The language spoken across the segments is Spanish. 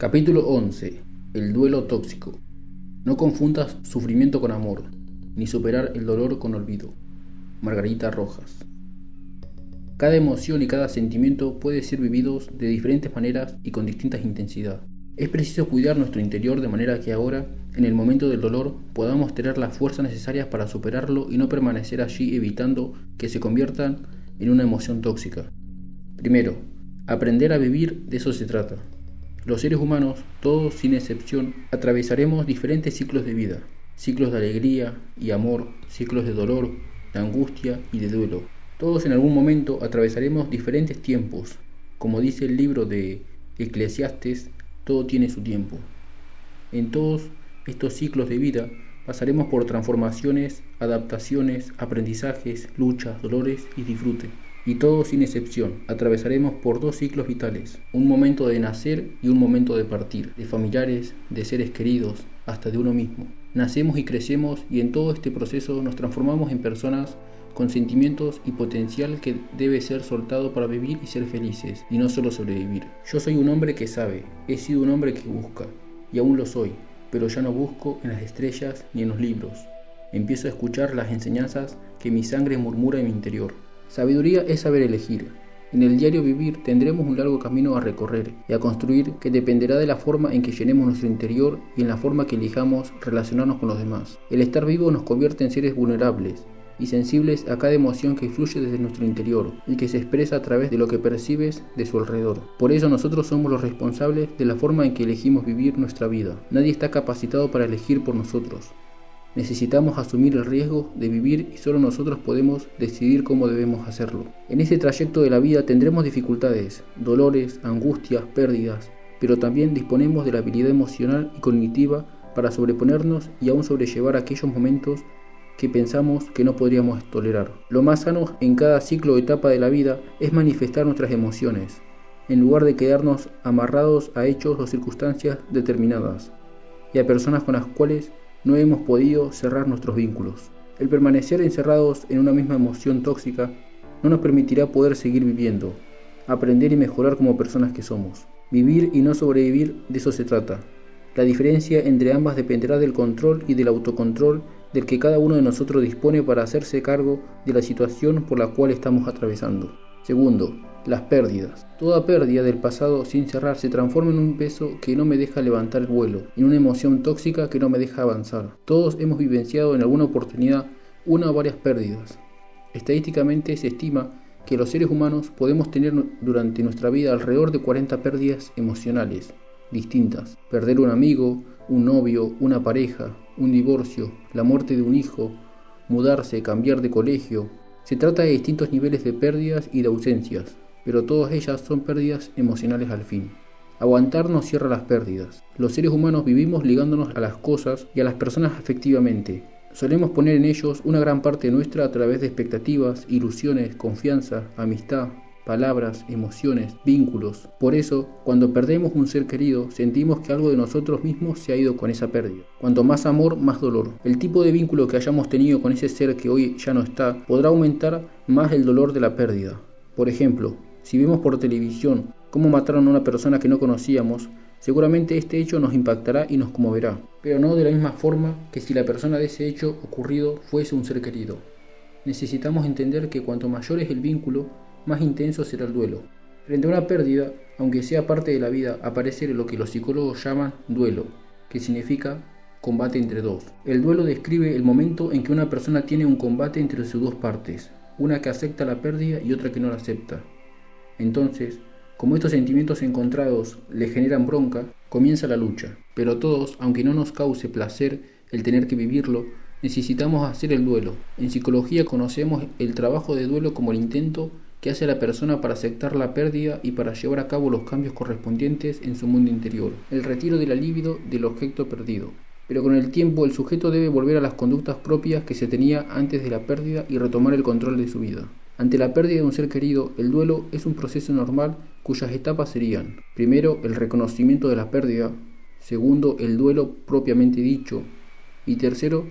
Capítulo 11. El duelo tóxico. No confundas sufrimiento con amor, ni superar el dolor con olvido. Margarita Rojas. Cada emoción y cada sentimiento puede ser vividos de diferentes maneras y con distinta intensidad. Es preciso cuidar nuestro interior de manera que ahora, en el momento del dolor, podamos tener las fuerzas necesarias para superarlo y no permanecer allí evitando que se conviertan en una emoción tóxica. Primero, aprender a vivir, de eso se trata. Los seres humanos, todos sin excepción, atravesaremos diferentes ciclos de vida, ciclos de alegría y amor, ciclos de dolor, de angustia y de duelo. Todos en algún momento atravesaremos diferentes tiempos. Como dice el libro de Eclesiastes, todo tiene su tiempo. En todos estos ciclos de vida pasaremos por transformaciones, adaptaciones, aprendizajes, luchas, dolores y disfrute. Y todos sin excepción, atravesaremos por dos ciclos vitales, un momento de nacer y un momento de partir, de familiares, de seres queridos, hasta de uno mismo. Nacemos y crecemos y en todo este proceso nos transformamos en personas con sentimientos y potencial que debe ser soltado para vivir y ser felices, y no solo sobrevivir. Yo soy un hombre que sabe, he sido un hombre que busca, y aún lo soy, pero ya no busco en las estrellas ni en los libros. Empiezo a escuchar las enseñanzas que mi sangre murmura en mi interior. Sabiduría es saber elegir. En el diario vivir tendremos un largo camino a recorrer y a construir que dependerá de la forma en que llenemos nuestro interior y en la forma que elijamos relacionarnos con los demás. El estar vivo nos convierte en seres vulnerables y sensibles a cada emoción que fluye desde nuestro interior y que se expresa a través de lo que percibes de su alrededor. Por ello nosotros somos los responsables de la forma en que elegimos vivir nuestra vida. Nadie está capacitado para elegir por nosotros. Necesitamos asumir el riesgo de vivir y solo nosotros podemos decidir cómo debemos hacerlo. En ese trayecto de la vida tendremos dificultades, dolores, angustias, pérdidas, pero también disponemos de la habilidad emocional y cognitiva para sobreponernos y aún sobrellevar aquellos momentos que pensamos que no podríamos tolerar. Lo más sano en cada ciclo o etapa de la vida es manifestar nuestras emociones, en lugar de quedarnos amarrados a hechos o circunstancias determinadas y a personas con las cuales no hemos podido cerrar nuestros vínculos. El permanecer encerrados en una misma emoción tóxica no nos permitirá poder seguir viviendo, aprender y mejorar como personas que somos. Vivir y no sobrevivir, de eso se trata. La diferencia entre ambas dependerá del control y del autocontrol del que cada uno de nosotros dispone para hacerse cargo de la situación por la cual estamos atravesando. Segundo, las pérdidas. Toda pérdida del pasado sin cerrar se transforma en un peso que no me deja levantar el vuelo, en una emoción tóxica que no me deja avanzar. Todos hemos vivenciado en alguna oportunidad una o varias pérdidas. Estadísticamente se estima que los seres humanos podemos tener durante nuestra vida alrededor de 40 pérdidas emocionales distintas. Perder un amigo, un novio, una pareja, un divorcio, la muerte de un hijo, mudarse, cambiar de colegio. Se trata de distintos niveles de pérdidas y de ausencias, pero todas ellas son pérdidas emocionales al fin. Aguantar no cierra las pérdidas. Los seres humanos vivimos ligándonos a las cosas y a las personas afectivamente. Solemos poner en ellos una gran parte nuestra a través de expectativas, ilusiones, confianza, amistad, palabras, emociones, vínculos. Por eso, cuando perdemos un ser querido, sentimos que algo de nosotros mismos se ha ido con esa pérdida. Cuanto más amor, más dolor. El tipo de vínculo que hayamos tenido con ese ser que hoy ya no está, podrá aumentar más el dolor de la pérdida. Por ejemplo, si vemos por televisión cómo mataron a una persona que no conocíamos, seguramente este hecho nos impactará y nos conmoverá, pero no de la misma forma que si la persona de ese hecho ocurrido fuese un ser querido. Necesitamos entender que cuanto mayor es el vínculo, más intenso será el duelo. Frente a una pérdida, aunque sea parte de la vida, aparece lo que los psicólogos llaman duelo, que significa combate entre dos. El duelo describe el momento en que una persona tiene un combate entre sus dos partes, una que acepta la pérdida y otra que no la acepta. Entonces, como estos sentimientos encontrados le generan bronca, comienza la lucha. Pero todos, aunque no nos cause placer el tener que vivirlo, necesitamos hacer el duelo. En psicología conocemos el trabajo de duelo como el intento que hace la persona para aceptar la pérdida y para llevar a cabo los cambios correspondientes en su mundo interior, el retiro de la libido del objeto perdido. Pero con el tiempo el sujeto debe volver a las conductas propias que se tenía antes de la pérdida y retomar el control de su vida. Ante la pérdida de un ser querido, el duelo es un proceso normal cuyas etapas serían: primero, el reconocimiento de la pérdida; segundo, el duelo propiamente dicho; y tercero,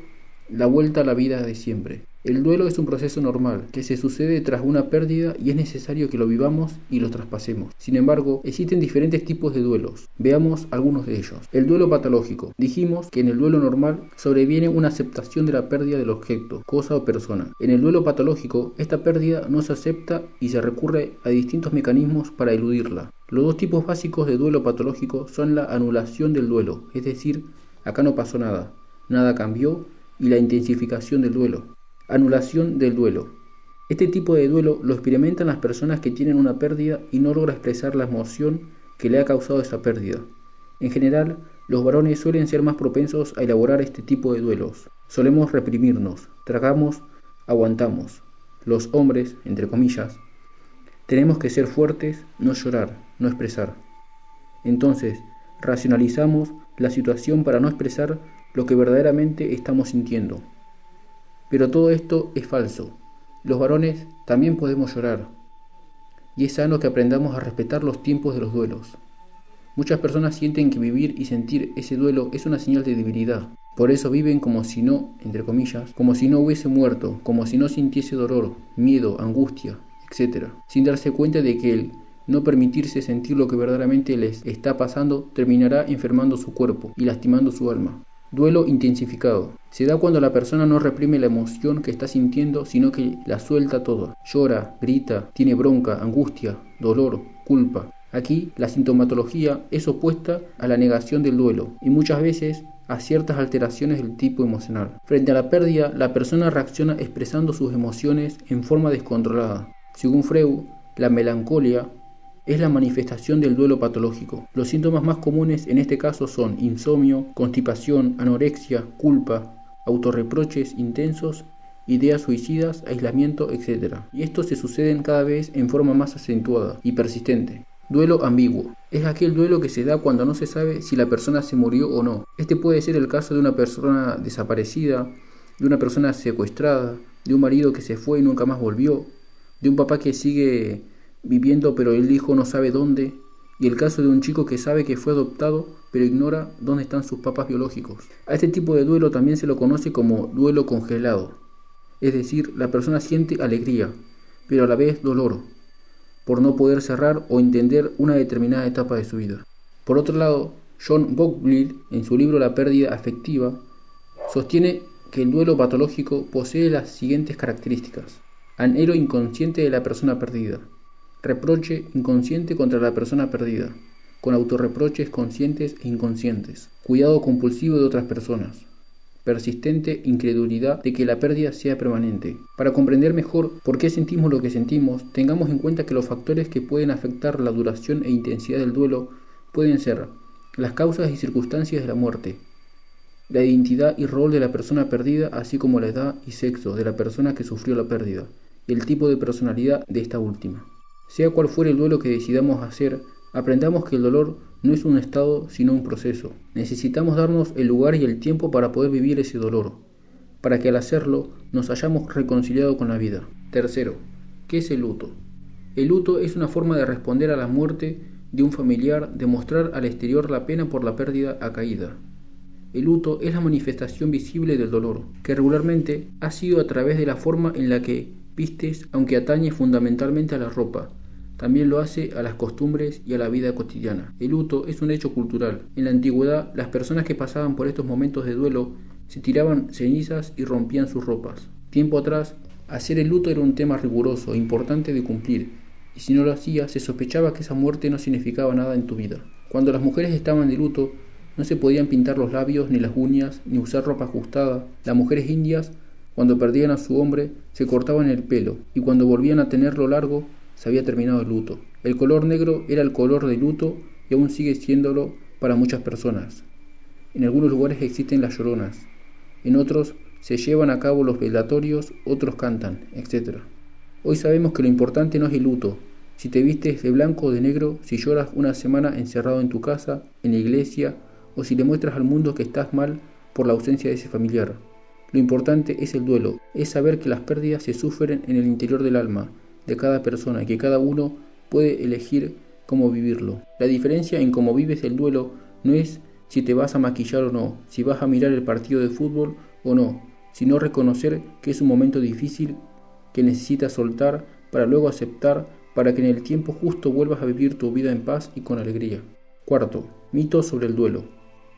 la vuelta a la vida de siempre. El duelo es un proceso normal que se sucede tras una pérdida y es necesario que lo vivamos y lo traspasemos. Sin embargo, existen diferentes tipos de duelos. Veamos algunos de ellos. El duelo patológico. Dijimos que en el duelo normal sobreviene una aceptación de la pérdida del objeto, cosa o persona. En el duelo patológico, esta pérdida no se acepta y se recurre a distintos mecanismos para eludirla. Los dos tipos básicos de duelo patológico son la anulación del duelo, es decir, acá no pasó nada, nada cambió, y la intensificación del duelo. Anulación del duelo. Este tipo de duelo lo experimentan las personas que tienen una pérdida y no logra expresar la emoción que le ha causado esa pérdida. En general, los varones suelen ser más propensos a elaborar este tipo de duelos. Solemos reprimirnos, tragamos, aguantamos. Los hombres, entre comillas, tenemos que ser fuertes, no llorar, no expresar. Entonces, racionalizamos la situación para no expresar lo que verdaderamente estamos sintiendo. Pero todo esto es falso. Los varones también podemos llorar. Y es sano que aprendamos a respetar los tiempos de los duelos. Muchas personas sienten que vivir y sentir ese duelo es una señal de debilidad. Por eso viven como si no, entre comillas, como si no hubiese muerto, como si no sintiese dolor, miedo, angustia, etc. Sin darse cuenta de que el no permitirse sentir lo que verdaderamente les está pasando terminará enfermando su cuerpo y lastimando su alma. Duelo intensificado. Se da cuando la persona no reprime la emoción que está sintiendo, sino que la suelta toda. Llora, grita, tiene bronca, angustia, dolor, culpa. Aquí la sintomatología es opuesta a la negación del duelo y muchas veces a ciertas alteraciones del tipo emocional. Frente a la pérdida, la persona reacciona expresando sus emociones en forma descontrolada. Según Freud, la melancolía es la manifestación del duelo patológico. Los síntomas más comunes en este caso son insomnio, constipación, anorexia, culpa, autorreproches intensos, ideas suicidas, aislamiento, etc. Y estos se suceden cada vez en forma más acentuada y persistente. Duelo ambiguo. Es aquel duelo que se da cuando no se sabe si la persona se murió o no. Este puede ser el caso de una persona desaparecida, de una persona secuestrada, de un marido que se fue y nunca más volvió, de un papá que sigue viviendo pero el hijo no sabe dónde, y el caso de un chico que sabe que fue adoptado pero ignora dónde están sus papás biológicos. A este tipo de duelo también se lo conoce como duelo congelado, es decir, la persona siente alegría, pero a la vez dolor, por no poder cerrar o entender una determinada etapa de su vida. Por otro lado, John Bowlby, en su libro La pérdida afectiva, sostiene que el duelo patológico posee las siguientes características: anhelo inconsciente de la persona perdida, reproche inconsciente contra la persona perdida, con autorreproches conscientes e inconscientes, cuidado compulsivo de otras personas, persistente incredulidad de que la pérdida sea permanente. Para comprender mejor por qué sentimos lo que sentimos, tengamos en cuenta que los factores que pueden afectar la duración e intensidad del duelo pueden ser las causas y circunstancias de la muerte, la identidad y rol de la persona perdida, así como la edad y sexo de la persona que sufrió la pérdida, y el tipo de personalidad de esta última. Sea cual fuere el duelo que decidamos hacer, aprendamos que el dolor no es un estado sino un proceso. Necesitamos darnos el lugar y el tiempo para poder vivir ese dolor, para que al hacerlo nos hayamos reconciliado con la vida. Tercero, ¿qué es el luto? El luto es una forma de responder a la muerte de un familiar, de mostrar al exterior la pena por la pérdida acaída. El luto es la manifestación visible del dolor, que regularmente ha sido a través de la forma en la que vistes, aunque atañe fundamentalmente a la ropa. También lo hace a las costumbres y a la vida cotidiana. El luto es un hecho cultural. En la antigüedad, las personas que pasaban por estos momentos de duelo se tiraban cenizas y rompían sus ropas. Tiempo atrás, hacer el luto era un tema riguroso e importante de cumplir, y si no lo hacía, se sospechaba que esa muerte no significaba nada en tu vida. Cuando las mujeres estaban de luto, no se podían pintar los labios, ni las uñas, ni usar ropa ajustada. Las mujeres indias, cuando perdían a su hombre, se cortaban el pelo, y cuando volvían a tenerlo largo, se había terminado el luto. El color negro era el color de luto y aún sigue siéndolo para muchas personas. En algunos lugares existen las lloronas, en otros se llevan a cabo los velatorios, otros cantan, etc. Hoy sabemos que lo importante no es el luto, si te vistes de blanco o de negro, si lloras una semana encerrado en tu casa, en la iglesia, o si le muestras al mundo que estás mal por la ausencia de ese familiar. Lo importante es el duelo, es saber que las pérdidas se sufren en el interior del alma de cada persona y que cada uno puede elegir cómo vivirlo. La diferencia en cómo vives el duelo no es si te vas a maquillar o no, si vas a mirar el partido de fútbol o no, sino reconocer que es un momento difícil que necesitas soltar para luego aceptar, para que en el tiempo justo vuelvas a vivir tu vida en paz y con alegría. Cuarto, mitos sobre el duelo.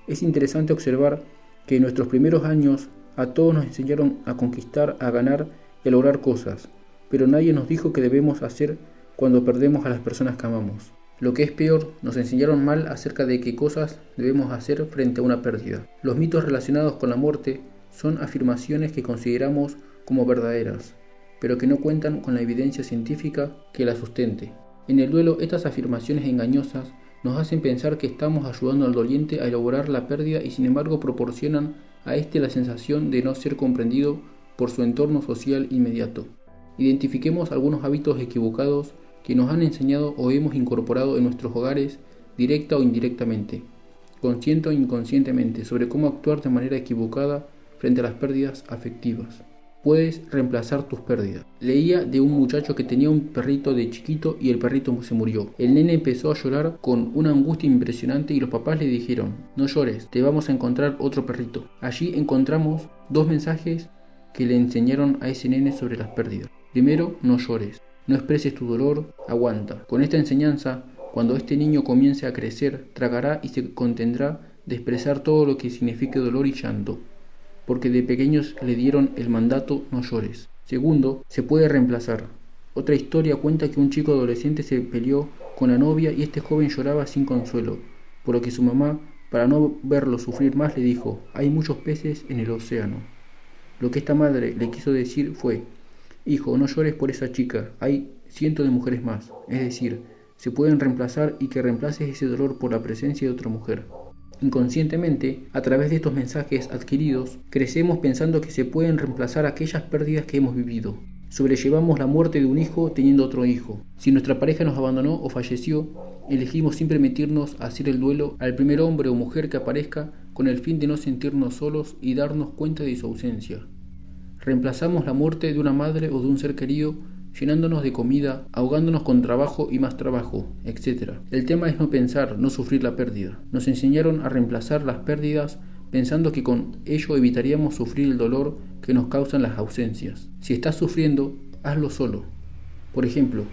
Es interesante observar que en nuestros primeros años a todos nos enseñaron a conquistar, a ganar y a lograr cosas, pero nadie nos dijo qué debemos hacer cuando perdemos a las personas que amamos. Lo que es peor, nos enseñaron mal acerca de qué cosas debemos hacer frente a una pérdida. Los mitos relacionados con la muerte son afirmaciones que consideramos como verdaderas, pero que no cuentan con la evidencia científica que la sustente. En el duelo, estas afirmaciones engañosas nos hacen pensar que estamos ayudando al doliente a elaborar la pérdida y sin embargo proporcionan a éste la sensación de no ser comprendido por su entorno social inmediato. Identifiquemos algunos hábitos equivocados que nos han enseñado o hemos incorporado en nuestros hogares directa o indirectamente, consciente o inconscientemente, sobre cómo actuar de manera equivocada frente a las pérdidas afectivas. Puedes reemplazar tus pérdidas. Leía de un muchacho que tenía un perrito de chiquito y el perrito se murió. El nene empezó a llorar con una angustia impresionante y los papás le dijeron: no llores, te vamos a encontrar otro perrito. Allí encontramos dos mensajes que le enseñaron a ese nene sobre las pérdidas. Primero, no llores, no expreses tu dolor, aguanta. Con esta enseñanza, cuando este niño comience a crecer, tragará y se contendrá de expresar todo lo que signifique dolor y llanto, porque de pequeños le dieron el mandato no llores. Segundo, se puede reemplazar. Otra historia cuenta que un chico adolescente se peleó con la novia y este joven lloraba sin consuelo, por lo que su mamá, para no verlo sufrir más, le dijo: hay muchos peces en el océano. Lo que esta madre le quiso decir fue: hijo, no llores por esa chica, hay cientos de mujeres más. Es decir, se pueden reemplazar y que reemplaces ese dolor por la presencia de otra mujer. Inconscientemente, a través de estos mensajes adquiridos, crecemos pensando que se pueden reemplazar aquellas pérdidas que hemos vivido. Sobrellevamos la muerte de un hijo teniendo otro hijo. Si nuestra pareja nos abandonó o falleció, elegimos siempre meternos a hacer el duelo al primer hombre o mujer que aparezca con el fin de no sentirnos solos y darnos cuenta de su ausencia. Reemplazamos la muerte de una madre o de un ser querido llenándonos de comida, ahogándonos con trabajo y más trabajo, etc. El tema es no pensar, no sufrir la pérdida. Nos enseñaron a reemplazar las pérdidas pensando que con ello evitaríamos sufrir el dolor que nos causan las ausencias. Si estás sufriendo, hazlo solo. Por ejemplo,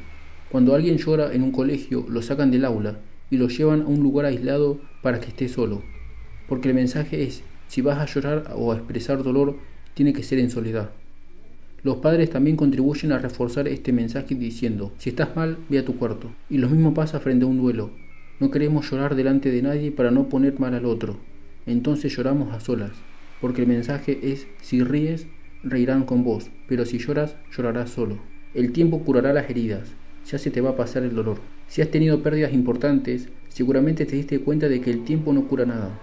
cuando alguien llora en un colegio, lo sacan del aula y lo llevan a un lugar aislado para que esté solo. Porque el mensaje es: si vas a llorar o a expresar dolor, tiene que ser en soledad. Los padres también contribuyen a reforzar este mensaje diciendo: si estás mal, ve a tu cuarto. Y lo mismo pasa frente a un duelo. No queremos llorar delante de nadie para no poner mal al otro. Entonces lloramos a solas, porque el mensaje es: si ríes, reirán con vos, pero si lloras, llorarás solo. El tiempo curará las heridas, ya se te va a pasar el dolor. Si has tenido pérdidas importantes, seguramente te diste cuenta de que el tiempo no cura nada.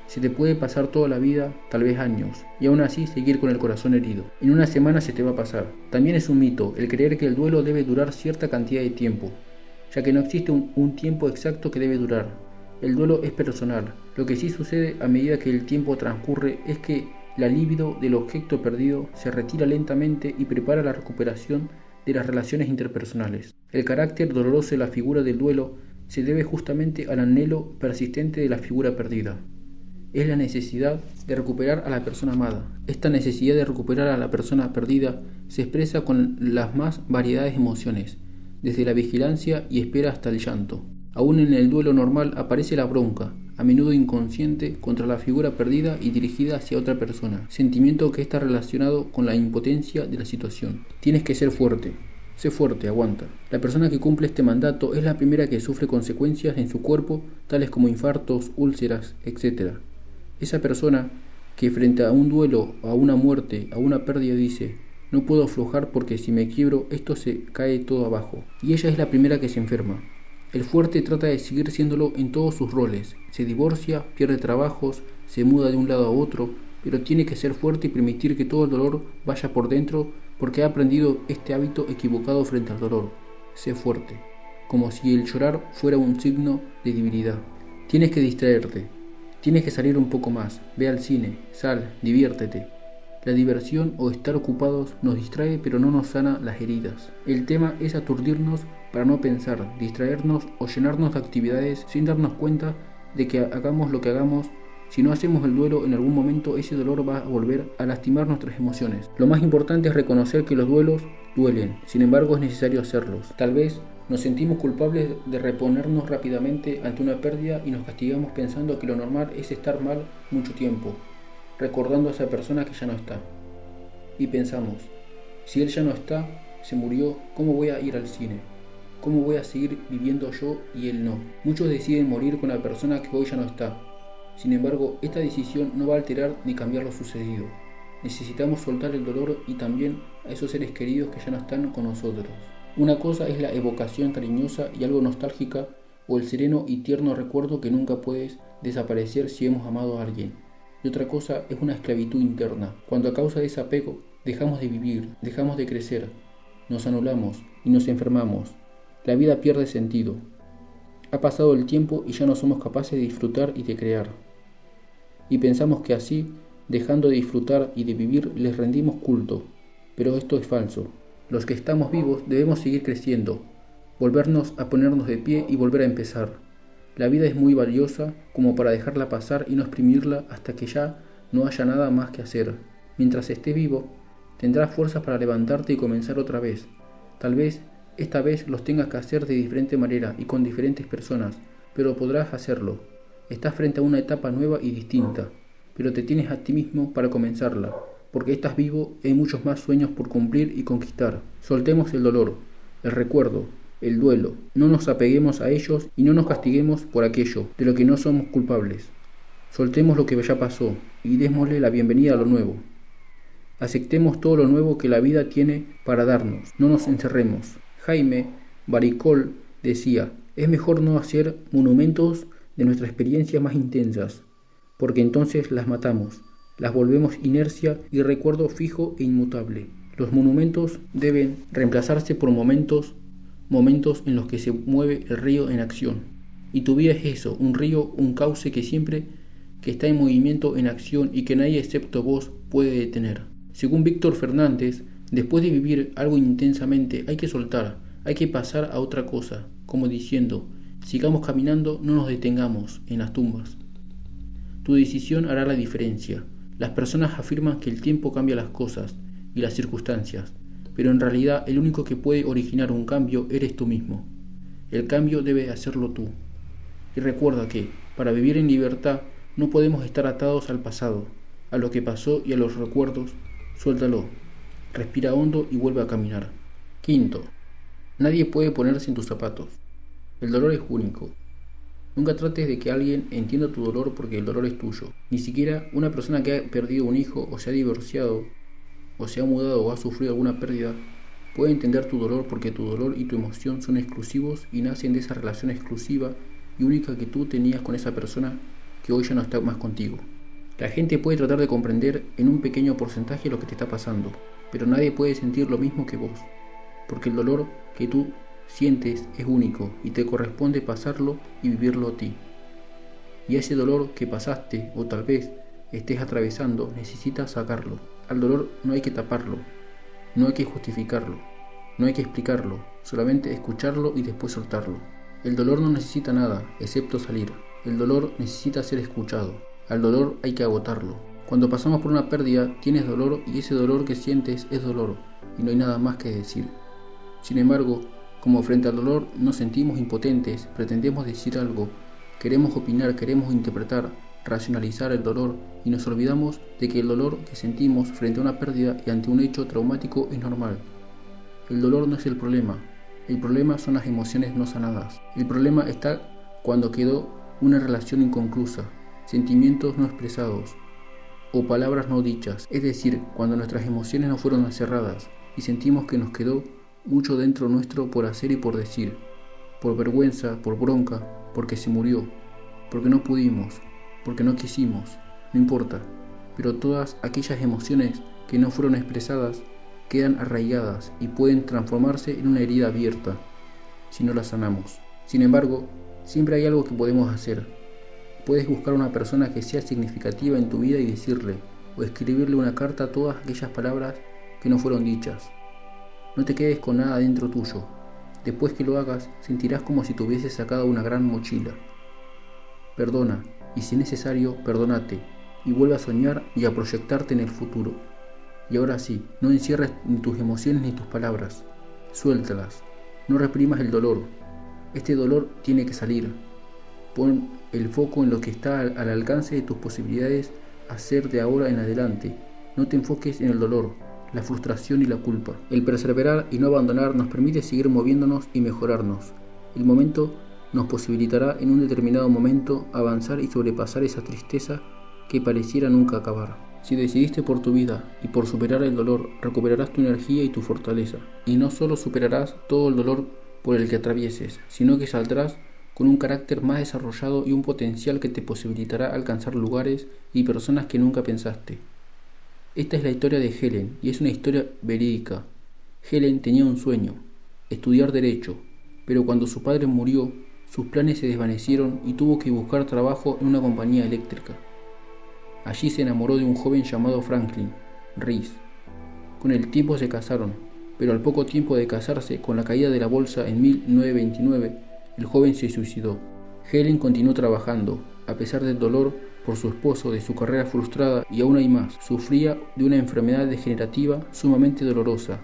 Se te puede pasar toda la vida, tal vez años, y aún así seguir con el corazón herido. En una semana se te va a pasar. También es un mito el creer que el duelo debe durar cierta cantidad de tiempo, ya que no existe un tiempo exacto que debe durar. El duelo es personal. Lo que sí sucede a medida que el tiempo transcurre es que la libido del objeto perdido se retira lentamente y prepara la recuperación de las relaciones interpersonales. El carácter doloroso de la figura del duelo se debe justamente al anhelo persistente de la figura perdida. Es la necesidad de recuperar a la persona amada. Esta necesidad de recuperar a la persona perdida se expresa con las más variedades de emociones, desde la vigilancia y espera hasta el llanto. Aún en el duelo normal aparece la bronca, a menudo inconsciente, contra la figura perdida y dirigida hacia otra persona, sentimiento que está relacionado con la impotencia de la situación. Tienes que ser fuerte. Sé fuerte, aguanta. La persona que cumple este mandato es la primera que sufre consecuencias en su cuerpo, tales como infartos, úlceras, etc. Esa persona que frente a un duelo, a una muerte, a una pérdida dice: no puedo aflojar porque si me quiebro esto se cae todo abajo. Y ella es la primera que se enferma. El fuerte trata de seguir siéndolo en todos sus roles. Se divorcia, pierde trabajos, se muda de un lado a otro, pero tiene que ser fuerte y permitir que todo el dolor vaya por dentro porque ha aprendido este hábito equivocado frente al dolor. Sé fuerte, como si el llorar fuera un signo de debilidad. Tienes que distraerte. Tienes que salir un poco más, ve al cine, sal, diviértete. La diversión o estar ocupados nos distrae pero no nos sana las heridas. El tema es aturdirnos para no pensar, distraernos o llenarnos de actividades sin darnos cuenta de que hagamos lo que hagamos, Si no hacemos el duelo, en algún momento ese dolor va a volver a lastimar nuestras emociones. Lo más importante es reconocer que los duelos duelen, sin embargo es necesario hacerlos. Tal vez nos sentimos culpables de reponernos rápidamente ante una pérdida y nos castigamos pensando que lo normal es estar mal mucho tiempo, recordando a esa persona que ya no está. Y pensamos, si él ya no está, se murió, ¿cómo voy a ir al cine? ¿Cómo voy a seguir viviendo yo y él no? Muchos deciden morir con la persona que hoy ya no está. Sin embargo, esta decisión no va a alterar ni cambiar lo sucedido. Necesitamos soltar el dolor y también a esos seres queridos que ya no están con nosotros. Una cosa es la evocación cariñosa y algo nostálgica o el sereno y tierno recuerdo que nunca puedes desaparecer si hemos amado a alguien. Y otra cosa es una esclavitud interna, cuando a causa de ese apego dejamos de vivir, dejamos de crecer, nos anulamos y nos enfermamos. La vida pierde sentido. Ha pasado el tiempo y ya no somos capaces de disfrutar y de crear. Y pensamos que así, dejando de disfrutar y de vivir, les rendimos culto. Pero esto es falso. Los que estamos vivos debemos seguir creciendo, volvernos a ponernos de pie y volver a empezar. La vida es muy valiosa como para dejarla pasar y no exprimirla hasta que ya no haya nada más que hacer. Mientras estés vivo, tendrás fuerzas para levantarte y comenzar otra vez. Tal vez esta vez los tengas que hacer de diferente manera y con diferentes personas, pero podrás hacerlo. Estás frente a una etapa nueva y distinta, pero te tienes a ti mismo para comenzarla, porque estás vivo y hay muchos más sueños por cumplir y conquistar. Soltemos el dolor, el recuerdo, el duelo. No nos apeguemos a ellos y no nos castiguemos por aquello de lo que no somos culpables. Soltemos lo que ya pasó y démosle la bienvenida a lo nuevo. Aceptemos todo lo nuevo que la vida tiene para darnos. No nos encerremos. Jaime Baricol decía, es mejor no hacer monumentos de nuestras experiencias más intensas, porque entonces las matamos, las volvemos inercia y recuerdo fijo e inmutable. Los monumentos deben reemplazarse por momentos en los que se mueve el río en acción. Y tu vida es eso, un río, un cauce que siempre que está en movimiento, en acción y que nadie excepto vos puede detener. Según Víctor Fernández, después de vivir algo intensamente hay que soltar, hay que pasar a otra cosa, como diciendo, sigamos caminando, no nos detengamos en las tumbas. Tu decisión hará la diferencia. Las personas afirman que el tiempo cambia las cosas y las circunstancias, pero en realidad el único que puede originar un cambio eres tú mismo. El cambio debe hacerlo tú. Y recuerda que, para vivir en libertad, no podemos estar atados al pasado, a lo que pasó y a los recuerdos. Suéltalo, respira hondo y vuelve a caminar. Quinto, nadie puede ponerse en tus zapatos. El dolor es único. Nunca trates de que alguien entienda tu dolor porque el dolor es tuyo. Ni siquiera una persona que ha perdido un hijo o se ha divorciado o se ha mudado o ha sufrido alguna pérdida puede entender tu dolor porque tu dolor y tu emoción son exclusivos y nacen de esa relación exclusiva y única que tú tenías con esa persona que hoy ya no está más contigo. La gente puede tratar de comprender en un pequeño porcentaje lo que te está pasando, pero nadie puede sentir lo mismo que vos, porque el dolor que tú sientes es único y te corresponde pasarlo y vivirlo a ti. Y ese dolor que pasaste o tal vez estés atravesando necesitas sacarlo. Al dolor no hay que taparlo, no hay que justificarlo, no hay que explicarlo, solamente escucharlo y después soltarlo. El dolor no necesita nada excepto salir. El dolor necesita ser escuchado. Al dolor hay que agotarlo. Cuando pasamos por una pérdida tienes dolor y ese dolor que sientes es dolor y no hay nada más que decir. Sin embargo, como frente al dolor nos sentimos impotentes, pretendemos decir algo, queremos opinar, queremos interpretar, racionalizar el dolor y nos olvidamos de que el dolor que sentimos frente a una pérdida y ante un hecho traumático es normal. El dolor no es el problema son las emociones no sanadas. El problema está cuando quedó una relación inconclusa, sentimientos no expresados o palabras no dichas, es decir, cuando nuestras emociones no fueron cerradas y sentimos que nos quedó mucho dentro nuestro por hacer y por decir, por vergüenza, por bronca, porque se murió, porque no pudimos, porque no quisimos, no importa, pero todas aquellas emociones que no fueron expresadas quedan arraigadas y pueden transformarse en una herida abierta si no las sanamos. Sin embargo, siempre hay algo que podemos hacer. Puedes buscar una persona que sea significativa en tu vida y decirle, o escribirle una carta a todas aquellas palabras que no fueron dichas. No te quedes con nada dentro tuyo. Después que lo hagas, sentirás como si te hubieses sacado una gran mochila. Perdona y si es necesario, perdónate, y vuelve a soñar y a proyectarte en el futuro. Y ahora sí, no encierres ni tus emociones ni tus palabras, suéltalas, no reprimas el dolor, este dolor tiene que salir. Pon el foco en lo que está al alcance de tus posibilidades hacer de ahora en adelante. No te enfoques en el dolor, la frustración y la culpa. El perseverar y no abandonar nos permite seguir moviéndonos y mejorarnos. El momento nos posibilitará en un determinado momento avanzar y sobrepasar esa tristeza que pareciera nunca acabar. Si decidiste por tu vida y por superar el dolor, recuperarás tu energía y tu fortaleza. Y no solo superarás todo el dolor por el que atravieses, sino que saldrás con un carácter más desarrollado y un potencial que te posibilitará alcanzar lugares y personas que nunca pensaste. Esta es la historia de Helen y es una historia verídica. Helen tenía un sueño, estudiar derecho, pero cuando su padre murió, sus planes se desvanecieron y tuvo que buscar trabajo en una compañía eléctrica. Allí se enamoró de un joven llamado Franklin Reese. Con el tiempo se casaron, pero al poco tiempo de casarse, con la caída de la bolsa en 1929, el joven se suicidó. Helen continuó trabajando, a pesar del dolor por su esposo, de su carrera frustrada y aún hay más. Sufría de una enfermedad degenerativa sumamente dolorosa,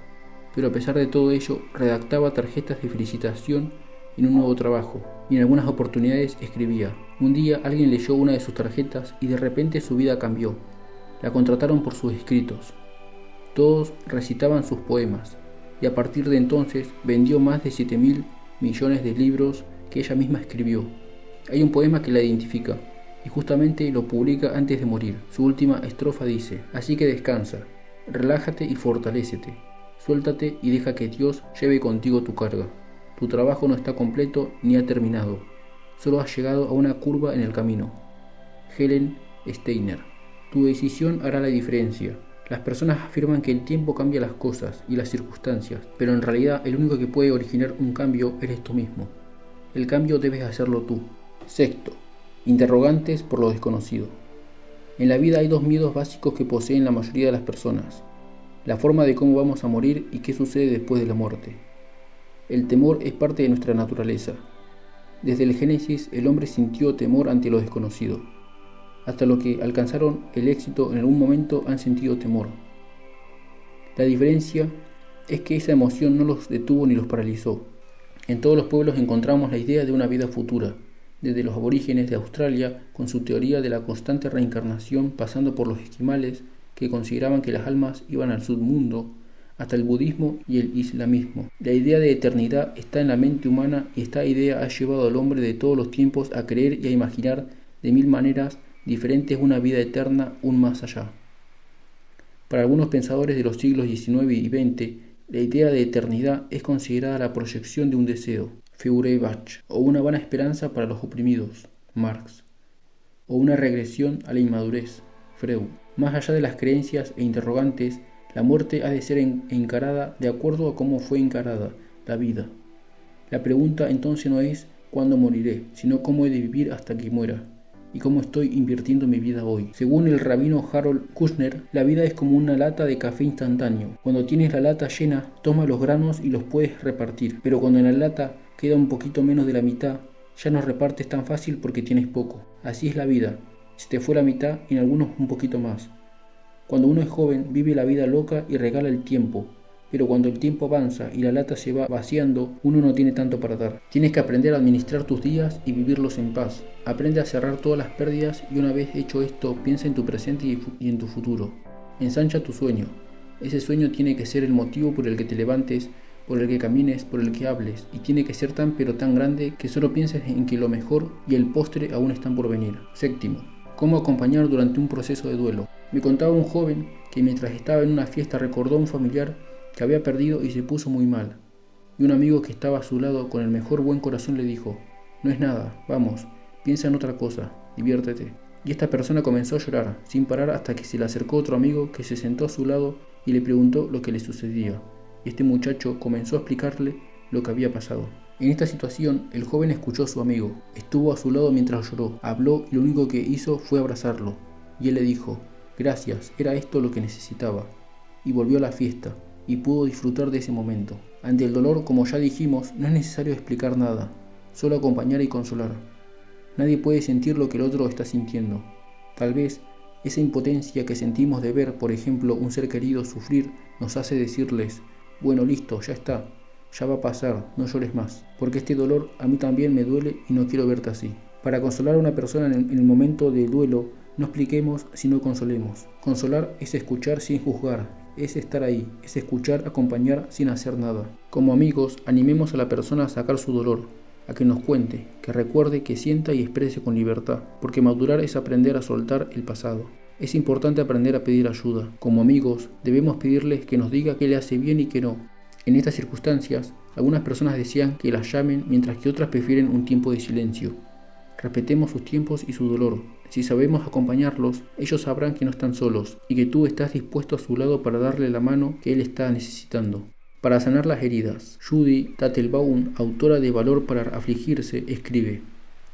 pero a pesar de todo ello, redactaba tarjetas de felicitación en un nuevo trabajo y en algunas oportunidades escribía. Un día alguien leyó una de sus tarjetas y de repente su vida cambió. La contrataron por sus escritos. Todos recitaban sus poemas y a partir de entonces vendió más de 7.000 millones de libros que ella misma escribió. Hay un poema que la identifica y justamente lo publica antes de morir. Su última estrofa dice: así que descansa, relájate y fortalécete, suéltate y deja que Dios lleve contigo tu carga. Tu trabajo no está completo ni ha terminado, solo has llegado a una curva en el camino. Helen Steiner. Tu decisión hará la diferencia. Las personas afirman que el tiempo cambia las cosas y las circunstancias, pero en realidad el único que puede originar un cambio eres tú mismo. El cambio debes hacerlo tú. Sexto, interrogantes por lo desconocido. En la vida hay dos miedos básicos que poseen la mayoría de las personas: la forma de cómo vamos a morir y qué sucede después de la muerte. El temor es parte de nuestra naturaleza. Desde el Génesis el hombre sintió temor ante lo desconocido. Hasta los que alcanzaron el éxito en algún momento han sentido temor. La diferencia es que esa emoción no los detuvo ni los paralizó. En todos los pueblos encontramos la idea de una vida futura, desde los aborígenes de Australia con su teoría de la constante reencarnación, pasando por los esquimales que consideraban que las almas iban al submundo, hasta el budismo y el islamismo. La idea de eternidad está en la mente humana y esta idea ha llevado al hombre de todos los tiempos a creer y a imaginar de mil maneras diferentes una vida eterna, un más allá. Para algunos pensadores de los siglos XIX y XX, la idea de eternidad es considerada la proyección de un deseo, Feuerbach, o una vana esperanza para los oprimidos, Marx, o una regresión a la inmadurez, Freud. Más allá de las creencias e interrogantes, la muerte ha de ser encarada de acuerdo a cómo fue encarada la vida. La pregunta entonces no es ¿cuándo moriré?, sino cómo he de vivir hasta que muera. Y cómo estoy invirtiendo mi vida hoy. Según el rabino Harold Kushner, la vida es como una lata de café instantáneo. Cuando tienes la lata llena, tomas los granos y los puedes repartir. Pero cuando en la lata queda un poquito menos de la mitad, ya no repartes tan fácil porque tienes poco. Así es la vida. Se te fue la mitad y en algunos un poquito más. Cuando uno es joven, vive la vida loca y regala el tiempo. Pero cuando el tiempo avanza y la lata se va vaciando, uno no tiene tanto para dar. Tienes que aprender a administrar tus días y vivirlos en paz. Aprende a cerrar todas las pérdidas y una vez hecho esto, piensa en tu presente y en tu futuro. Ensancha tu sueño. Ese sueño tiene que ser el motivo por el que te levantes, por el que camines, por el que hables, y tiene que ser tan pero tan grande que solo pienses en que lo mejor y el postre aún están por venir. Séptimo, cómo acompañar durante un proceso de duelo. Me contaba un joven que mientras estaba en una fiesta recordó a un familiar que había perdido y se puso muy mal. Y un amigo que estaba a su lado con el mejor buen corazón le dijo: no es nada, vamos, piensa en otra cosa, diviértete. Y esta persona comenzó a llorar, sin parar, hasta que se le acercó otro amigo que se sentó a su lado y le preguntó lo que le sucedía. Y este muchacho comenzó a explicarle lo que había pasado. En esta situación, el joven escuchó a su amigo, estuvo a su lado mientras lloró, habló y lo único que hizo fue abrazarlo. Y él le dijo: gracias, era esto lo que necesitaba. Y volvió a la fiesta, y pudo disfrutar de ese momento. Ante el dolor, como ya dijimos, no es necesario explicar nada, solo acompañar y consolar. Nadie puede sentir lo que el otro está sintiendo. Tal vez esa impotencia que sentimos de ver, por ejemplo, un ser querido sufrir, nos hace decirles, bueno, listo, ya está, ya va a pasar, no llores más, porque este dolor a mí también me duele y no quiero verte así. Para consolar a una persona en el momento del duelo, no expliquemos, sino consolemos. Consolar es escuchar sin juzgar, es estar ahí, es escuchar, acompañar sin hacer nada. Como amigos, animemos a la persona a sacar su dolor, a que nos cuente, que recuerde, que sienta y exprese con libertad, porque madurar es aprender a soltar el pasado. Es importante aprender a pedir ayuda. Como amigos, debemos pedirles que nos diga qué le hace bien y qué no. En estas circunstancias, algunas personas desean que las llamen, mientras que otras prefieren un tiempo de silencio. Respetemos sus tiempos y su dolor. Si sabemos acompañarlos, ellos sabrán que no están solos y que tú estás dispuesto a su lado para darle la mano que él está necesitando. Para sanar las heridas, Judy Tattelbaum, autora de Valor para afligirse, escribe: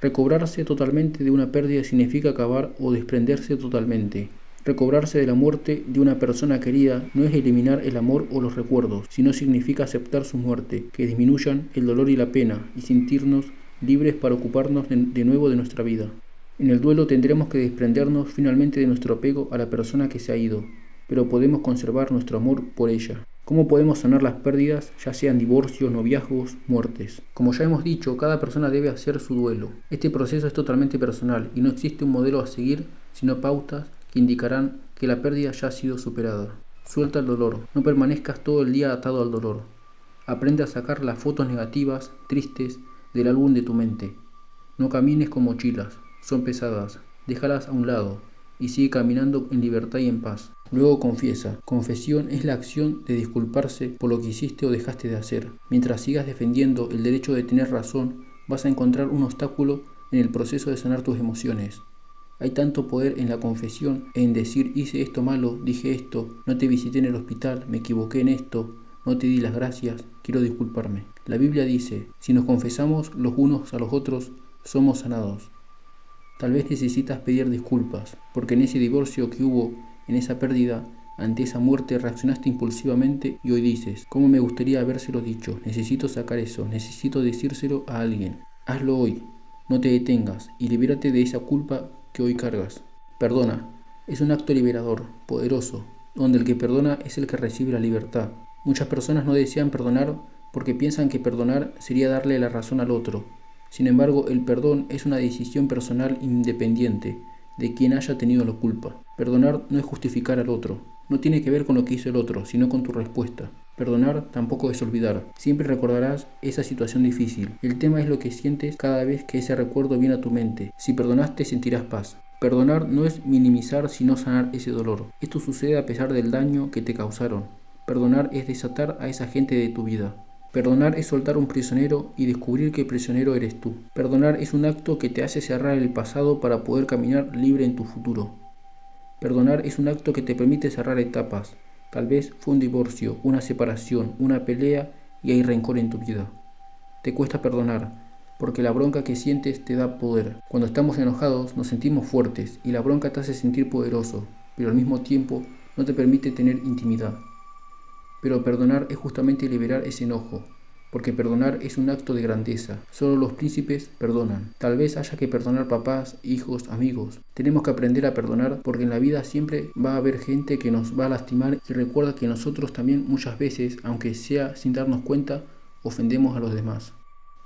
recobrarse totalmente de una pérdida significa acabar o desprenderse totalmente. Recobrarse de la muerte de una persona querida no es eliminar el amor o los recuerdos, sino significa aceptar su muerte, que disminuyan el dolor y la pena, y sentirnos libres para ocuparnos de nuevo de nuestra vida. En el duelo tendremos que desprendernos finalmente de nuestro apego a la persona que se ha ido, pero podemos conservar nuestro amor por ella. ¿Cómo podemos sanar las pérdidas, ya sean divorcios, noviazgos, muertes? Como ya hemos dicho, cada persona debe hacer su duelo. Este proceso es totalmente personal y no existe un modelo a seguir, sino pautas que indicarán que la pérdida ya ha sido superada. Suelta el dolor, no permanezcas todo el día atado al dolor. Aprende a sacar las fotos negativas, tristes, del álbum de tu mente. No camines con mochilas, son pesadas, déjalas a un lado y sigue caminando en libertad y en paz. Luego confiesa. Confesión es la acción de disculparse por lo que hiciste o dejaste de hacer. Mientras sigas defendiendo el derecho de tener razón, vas a encontrar un obstáculo en el proceso de sanar tus emociones. Hay tanto poder en la confesión, en decir hice esto malo, dije esto, no te visité en el hospital, me equivoqué en esto, no te di las gracias, quiero disculparme. La Biblia dice, si nos confesamos los unos a los otros, somos sanados. Tal vez necesitas pedir disculpas, porque en ese divorcio que hubo, en esa pérdida, ante esa muerte reaccionaste impulsivamente y hoy dices, ¿cómo me gustaría habérselo dicho? Necesito sacar eso, necesito decírselo a alguien. Hazlo hoy, no te detengas y libérate de esa culpa que hoy cargas. Perdona, es un acto liberador, poderoso, donde el que perdona es el que recibe la libertad. Muchas personas no desean perdonar porque piensan que perdonar sería darle la razón al otro. Sin embargo, el perdón es una decisión personal independiente de quien haya tenido la culpa. Perdonar no es justificar al otro, no tiene que ver con lo que hizo el otro, sino con tu respuesta. Perdonar tampoco es olvidar, siempre recordarás esa situación difícil. El tema es lo que sientes cada vez que ese recuerdo viene a tu mente. Si perdonaste sentirás paz. Perdonar no es minimizar sino sanar ese dolor. Esto sucede a pesar del daño que te causaron. Perdonar es desatar a esa gente de tu vida. Perdonar es soltar un prisionero y descubrir que el prisionero eres tú. Perdonar es un acto que te hace cerrar el pasado para poder caminar libre en tu futuro. Perdonar es un acto que te permite cerrar etapas. Tal vez fue un divorcio, una separación, una pelea y hay rencor en tu vida. Te cuesta perdonar, porque la bronca que sientes te da poder. Cuando estamos enojados nos sentimos fuertes y la bronca te hace sentir poderoso, pero al mismo tiempo no te permite tener intimidad. Pero perdonar es justamente liberar ese enojo, porque perdonar es un acto de grandeza. Solo los príncipes perdonan. Tal vez haya que perdonar papás, hijos, amigos. Tenemos que aprender a perdonar porque en la vida siempre va a haber gente que nos va a lastimar y recuerda que nosotros también muchas veces, aunque sea sin darnos cuenta, ofendemos a los demás.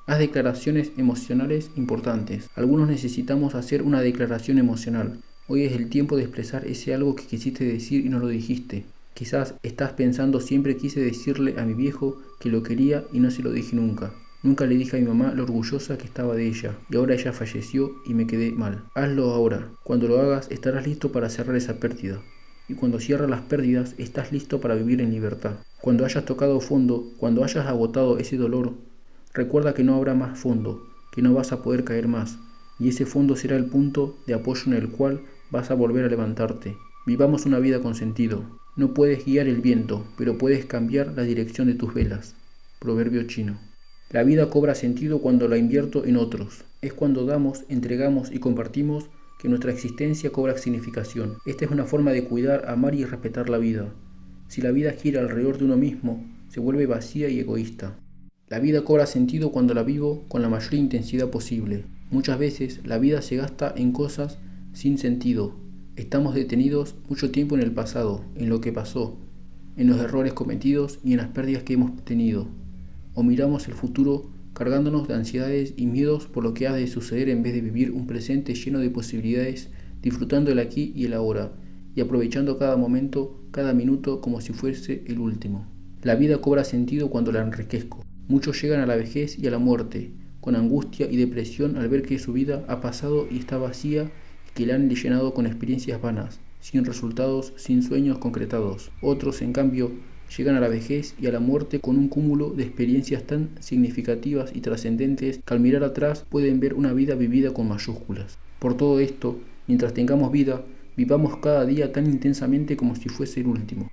Haz declaraciones emocionales importantes. Algunos necesitamos hacer una declaración emocional. Hoy es el tiempo de expresar ese algo que quisiste decir y no lo dijiste. Quizás estás pensando siempre quise decirle a mi viejo que lo quería y no se lo dije nunca. Nunca le dije a mi mamá lo orgullosa que estaba de ella y ahora ella falleció y me quedé mal. Hazlo ahora. Cuando lo hagas estarás listo para cerrar esa pérdida. Y cuando cierras las pérdidas estás listo para vivir en libertad. Cuando hayas tocado fondo, cuando hayas agotado ese dolor, recuerda que no habrá más fondo, que no vas a poder caer más. Y ese fondo será el punto de apoyo en el cual vas a volver a levantarte. Vivamos una vida con sentido. No puedes guiar el viento, pero puedes cambiar la dirección de tus velas. Proverbio chino. La vida cobra sentido cuando la invierto en otros. Es cuando damos, entregamos y compartimos que nuestra existencia cobra significación. Esta es una forma de cuidar, amar y respetar la vida. Si la vida gira alrededor de uno mismo, se vuelve vacía y egoísta. La vida cobra sentido cuando la vivo con la mayor intensidad posible. Muchas veces la vida se gasta en cosas sin sentido. Estamos detenidos mucho tiempo en el pasado, en lo que pasó, en los errores cometidos y en las pérdidas que hemos tenido. O miramos el futuro cargándonos de ansiedades y miedos por lo que ha de suceder en vez de vivir un presente lleno de posibilidades, disfrutando el aquí y el ahora, y aprovechando cada momento, cada minuto como si fuese el último. La vida cobra sentido cuando la enriquezco. Muchos llegan a la vejez y a la muerte, con angustia y depresión al ver que su vida ha pasado y está vacía y que la han llenado con experiencias vanas, sin resultados, sin sueños concretados. Otros, en cambio, llegan a la vejez y a la muerte con un cúmulo de experiencias tan significativas y trascendentes que al mirar atrás pueden ver una vida vivida con mayúsculas. Por todo esto, mientras tengamos vida, vivamos cada día tan intensamente como si fuese el último.